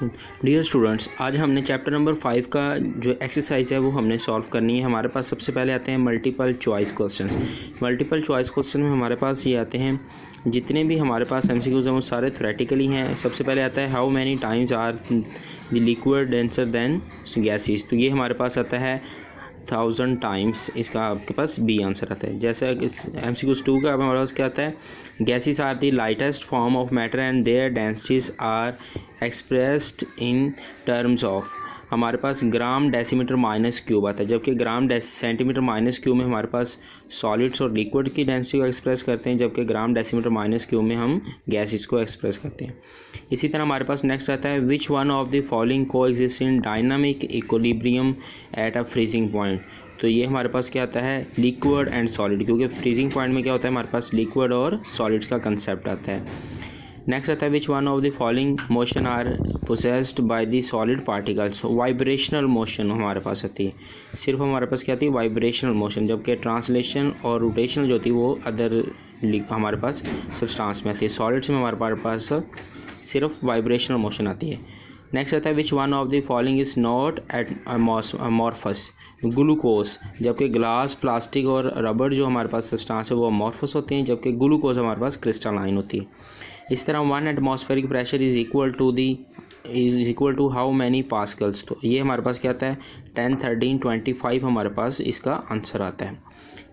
Dear students, आज हमने chapter number 5 का जो एक्सरसाइज है वो हमने सॉल्व करनी है। हमारे पास सबसे पहले आते हैं multiple choice questions. Multiple choice question में हमारे पास ये आते हैं, जितने भी हमारे पास एमसीक्यूज हैं वो सारे थ्योरेटिकली हैं। सबसे पहले आता है how many times are the liquid denser than gases, तो ये हमारे पास आता है 1000 टाइम्स। इसका आपके पास बी आंसर आता है। जैसे इस एमसीक्यूज 2 का हमारे पास क्या आता है, gases are the lightest form of matter and their densities are expressed in terms of, हमारे पास ग्राम डेसीमीटर माइनस क्यूब आता है, जबकि ग्राम सेंटीमीटर माइनस क्यूब में हमारे पास सॉलिड्स और लिक्विड की डेंसिटी को एक्सप्रेस करते हैं, जबकि ग्राम डेसीमीटर माइनस क्यूब में हम गैसेस को एक्सप्रेस करते हैं। इसी तरह हमारे पास नेक्स्ट आता है which one of the following coexist in dynamic equilibrium at a freezing point, तो ये हमारे पास क्या आता है लिक्विड एंड सॉलिड, क्योंकि फ्रीजिंग पॉइंट में क्या होता है हमारे पास लिक्विड और सॉलिड्स का कंसेप्ट आता है। नेक्स्ट आता है which one of the following motion are possessed by the solid particles, vibrational motion हमारे पास आती है, सिर्फ हमारे पास क्या आती है वाइब्रेशनल मोशन, जबकि ट्रांसलेशन और रोटेशनल जो होती है वो अदर हमारे पास सब्सटेंस में आती है। सॉलिड्स में हमारे पास सिर्फ वाइब्रेशनल मोशन आती है। नेक्स्ट आता है which one of the following is not amorphous, glucose, जबकि ग्लास, प्लास्टिक और रबर जो हमारे पास सब्सटेंस है वो अमॉर्फस होते हैं, जबकि ग्लूकोज हमारे पास क्रिस्टलाइन होती है। इस तरह 1 atmospheric pressure is equal to how many pascals, तो ये हमारे पास क्या आता है 10, 13, 25 हमारे पास इसका आंसर आता है।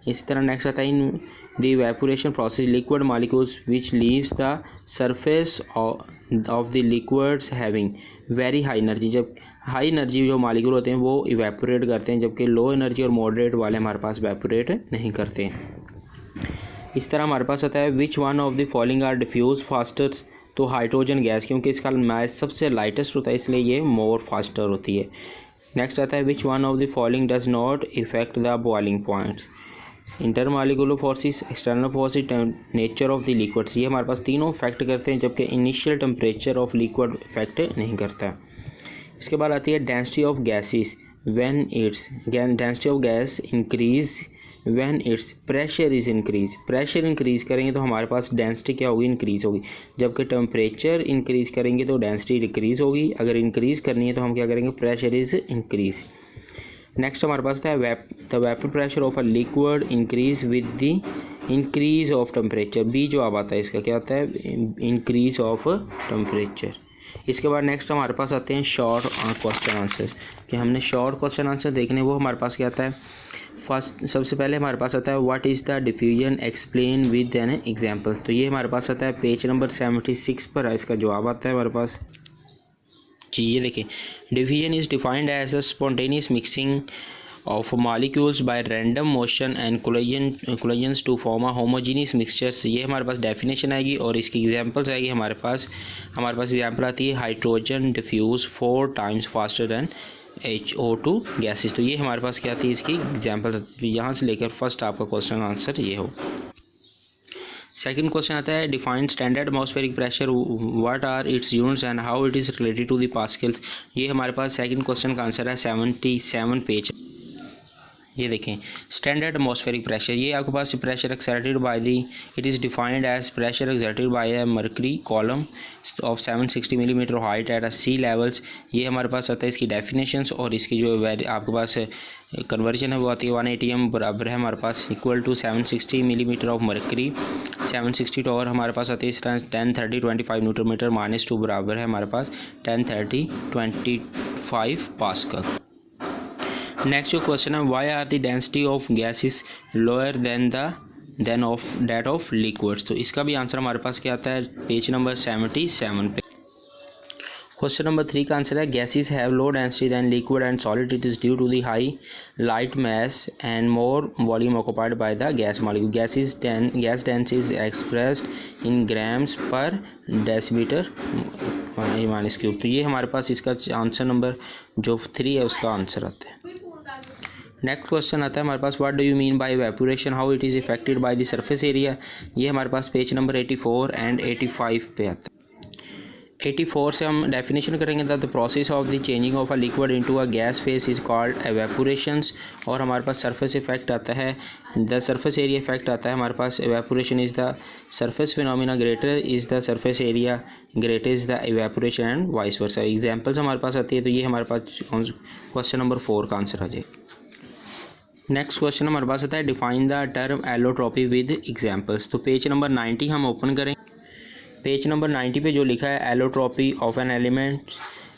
इसी तरह नेक्स्ट आता है in the evaporation process liquid molecules which leaves the surface of the liquids having very high energy, जब हाई एनर्जी जो मॉलिक्यूल होते हैं वो इवेपोरेट करते हैं, जबकि लो एनर्जी और मॉडरेट वाले हमारे पास इवेपोरेट नहीं करते हैं। इस तरह हमारे पास आता है which one of the following are diffuse faster, तो हाइड्रोजन गैस, क्योंकि इसका मास सबसे लाइटेस्ट होता है इसलिए ये मोर फास्टर होती है। नेक्स्ट आता है which one of the following does not effect the boiling points, intermolecular forces, external forces, nature of the liquids, ये हमारे पास तीनों इफेक्ट करते हैं, जबकि initial temperature of liquid effect नहीं करता। इसके बाद आती है density of gases when its density of gas increase when it's pressure is increase, pressure increase करेंगे तो हमारे पास डेंसिटी क्या होगी इंक्रीज़ होगी, जबकि टेम्परेचर इंक्रीज़ करेंगे तो डेंसिटी डिक्रीज़ होगी। अगर इंक्रीज़ करनी है तो हम क्या करेंगे प्रेशर इज़ इंक्रीज़। नेक्स्ट हमारे पास है the vapour pressure of a liquid increase with the increase of temperature, B जो अब आता है इसका क्या आता है इंक्रीज ऑफ टेम्परेचर। इसके बाद नेक्स्ट हमारे पास आते हैं शॉर्ट क्वेश्चन आंसर, कि हमने शॉर्ट क्वेश्चन आंसर देखने, वो हमारे पास क्या आता है फर्स्ट सबसे पहले हमारे पास आता है what is the diffusion explain with an example, तो ये हमारे पास आता है पेज नंबर 76 पर है, इसका जवाब आता है हमारे पास जी। ये देखिए diffusion is defined as a spontaneous mixing of molecules by random motion and collisions to form a homogeneous mixtures, ये हमारे पास डेफिनेशन आएगी और इसकी एग्जांपल्स आएगी। हमारे पास एग्जांपल आती है hydrogen diffuse 4 times faster than HO2 gases, तो ये हमारे पास क्या थी इसकी एग्जांपल, यहाँ से लेकर फर्स्ट आपका क्वेश्चन आंसर ये हो। सेकंड क्वेश्चन आता है define standard atmospheric pressure what are its units and how it is related to the pascals, ये हमारे पास सेकंड क्वेश्चन का आंसर है 77 पेज। ये देखें स्टैंडर्ड एटमॉस्फेरिक प्रेशर, ये आपके पास pressure exerted by the it is defined as pressure exerted by a mercury column of 760 millimetre height at a sea levels, ये हमारे पास आता है इसकी डेफिनेशंस, और इसकी जो आपके पास कन्वर्जन है वो आती है 180 m बराबर है हमारे पास equal to 760 millimetre of mercury, 760 तो और हमारे पास आती है इस तरह 1030 25 न्यूटन मीटर -2 बराबर है हमारे पास 1030 25 पास्कल। नेक्स्ट जो क्वेश्चन है why are the density of gases lower than of that of liquids, तो इसका भी आंसर हमारे पास क्या आता है पेज नंबर 77 पे। क्वेश्चन नंबर 3 का आंसर है gases have low density than liquid and solid, it is due to the high light mass and more volume occupied by the gas molecule, gas density is expressed in grams per decimetre minus cube, तो ये हमारे पास इसका answer number जो 3 है उसका answer आता है। Next question आता है हमारे पास what do you mean by evaporation how it is affected by the surface area, ये हमारे पास पेज नंबर 84 एंड 85 पे आता है। 84 से हम डेफिनेशन करेंगे the process of the changing of a liquid into a gas phase is called evaporations. और हमारे पास सरफेस इफेक्ट आता है, द सरफेस एरिया इफेक्ट आता है हमारे पास। Evaporation is the surface phenomena, greater is the surface area, greater is the evaporation and vice versa. Examples हमारे पास आती है, तो ये हमारे पास क्वेश्चन नंबर 4 का आंसर आ जाएगा। नेक्स्ट क्वेश्चन हमारे पास आता है define the term allotropy with examples. तो पेज नंबर 90 हम ओपन करें। पेज नंबर 90 पे जो लिखा है allotropy of an element,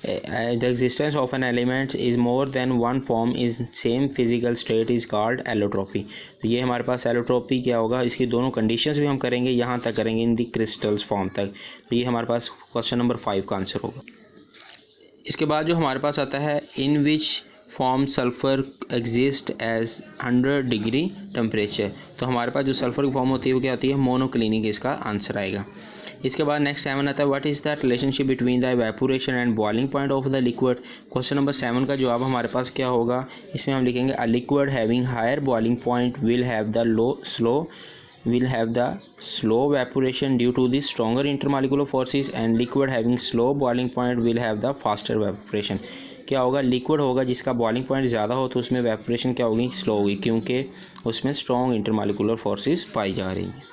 the existence of an element is more than one form is same physical state is called allotropy. तो ये हमारे पास एलोट्रॉपी क्या होगा, इसकी दोनों कंडीशंस भी हम करेंगे, यहाँ तक करेंगे इन दी क्रिस्टल्स फॉर्म तक। तो ये हमारे पास क्वेश्चन नंबर 5 का आंसर होगा। इसके बाद जो हमारे पास आता है in which form sulphur exist as 100 degree temperature. तो हमारे पास जो सल्फ़र की फॉर्म होती है वो क्या होती है, मोनोक्लिनिक, इसका आंसर आएगा। इसके बाद नेक्स्ट 7 आता है what is the relationship between the evaporation and boiling point of the liquid. Question number 7 का जवाब हमारे पास क्या होगा, इसमें हम लिखेंगे a liquid having higher boiling point will have the slow evaporation due to the stronger intermolecular forces and liquid having slow boiling point will have the faster evaporation। क्या होगा, लिक्विड होगा जिसका बॉइलिंग पॉइंट ज़्यादा हो तो उसमें evaporation क्या होगी, स्लो होगी, क्योंकि उसमें स्ट्रॉन्ग इंटरमॉलिकुलर फोर्सेस पाई जा रही हैं।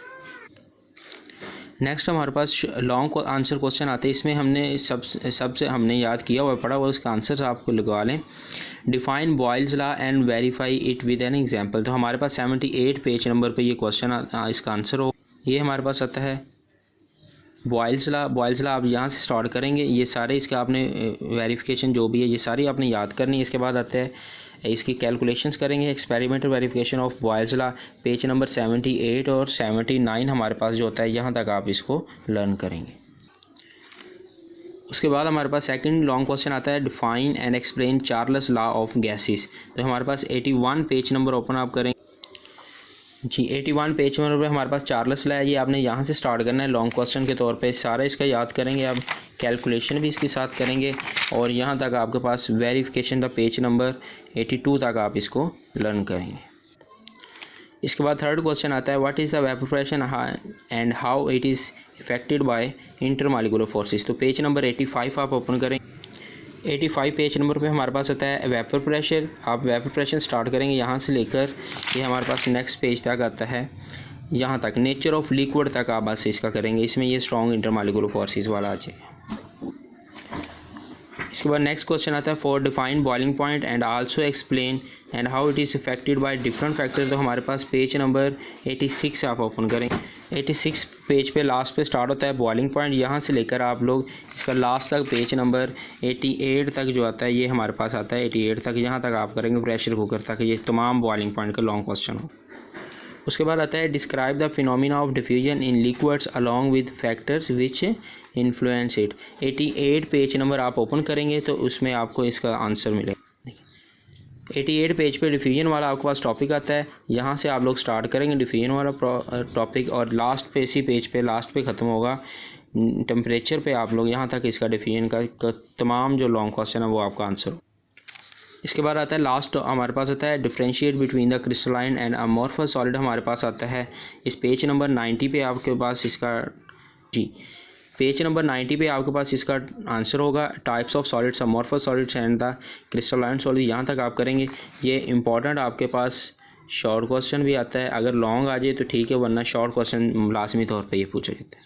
नेक्स्ट हमारे पास लॉन्ग आंसर क्वेश्चन आते हैं। इसमें हमने सबसे हमने याद किया हुआ पढ़ा हुआ, उसका आंसर आपको लगवा लें। Define Boyle's law and verify it with an example. तो हमारे पास 78 पेज नंबर पे ये क्वेश्चन इसका आंसर हो, ये हमारे पास आता है बॉयल्स लॉ आप यहाँ से स्टार्ट करेंगे, ये सारे इसके आपने वेरिफिकेशन जो भी है ये सारी आपने याद करनी है। इसके बाद आता है इसकी कैलकुलेशंस करेंगे, experimental verification of Boyle's law, page number 78 और 79 हमारे पास जो होता है, यहाँ तक आप इसको लर्न करेंगे। उसके बाद हमारे पास सेकंड लॉन्ग क्वेश्चन आता है define and explain Charles law of gases. तो हमारे पास 81 पेज नंबर ओपन आप करेंगे जी। 81 पेज नंबर पे हमारे पास चार्ल्स लॉ है, ये आपने यहाँ से स्टार्ट करना है लॉन्ग क्वेश्चन के तौर पे, सारा इसका याद करेंगे आप, कैलकुलेशन भी इसके साथ करेंगे और यहाँ तक आपके पास वेरिफिकेशन का पेज नंबर 82 तक आप इसको लर्न करेंगे। इसके बाद थर्ड क्वेश्चन आता है what is the vaporation and how it is affected by intermolecular forces. तो पेज नंबर 85 आप ओपन करें। 85 पेज नंबर पे हमारे पास आता है वेपर प्रेशर। आप वेपर प्रेशर स्टार्ट करेंगे यहाँ से लेकर ये हमारे पास नेक्स्ट पेज तक आता है, यहाँ तक नेचर ऑफ लिक्विड तक आप बस इसका करेंगे, इसमें ये स्ट्रॉन्ग इंटरमॉलिक्यूलर फोर्सेस वाला आ जाएगा। इसके बाद नेक्स्ट क्वेश्चन आता है for define boiling point and also explain and how it is affected by different factor. तो हमारे पास पेज नंबर 86 आप ओपन करें। 86 पेज पे लास्ट पे स्टार्ट होता है बॉइलिंग पॉइंट, यहाँ से लेकर आप लोग इसका लास्ट तक पेज नंबर 88 तक जो आता है ये हमारे पास आता है 88 तक, यहाँ तक आप करेंगे प्रेशर कुकर तक, ये तमाम बॉइलिंग पॉइंट का लॉन्ग क्वेश्चन हो। उसके बाद आता है describe the phenomena of diffusion in liquids along with factors which influence it. 88 page number आप ओपन करेंगे तो उसमें आपको इसका आंसर मिलेगा। 88 पेज पे डिफ्यूजन वाला आपके पास टॉपिक आता है, यहाँ से आप लोग स्टार्ट करेंगे डिफ्यूजन वाला टॉपिक और लास्ट पे इसी पेज पे लास्ट पे ख़त्म होगा टेम्परेचर पे, आप लोग यहाँ तक इसका डिफ्यूजन का तमाम जो लॉन्ग क्वेश्चन है वो आपका आंसर। इसके बाद आता है लास्ट हमारे पास आता है differentiate between the crystalline and amorphous solid, हमारे पास आता है इस पेज नंबर 90 पे आपके पास इसका जी पेज नंबर 90 पे आपके पास इसका आंसर होगा types of solids, amorphous solids and the crystalline solid, यहाँ तक आप करेंगे। ये इंपॉर्टेंट आपके पास शॉर्ट क्वेश्चन भी आता है, अगर लॉन्ग आ जाए तो ठीक है, वरना शॉर्ट क्वेश्चन लाजमी तौर पे ये पूछा जाता है।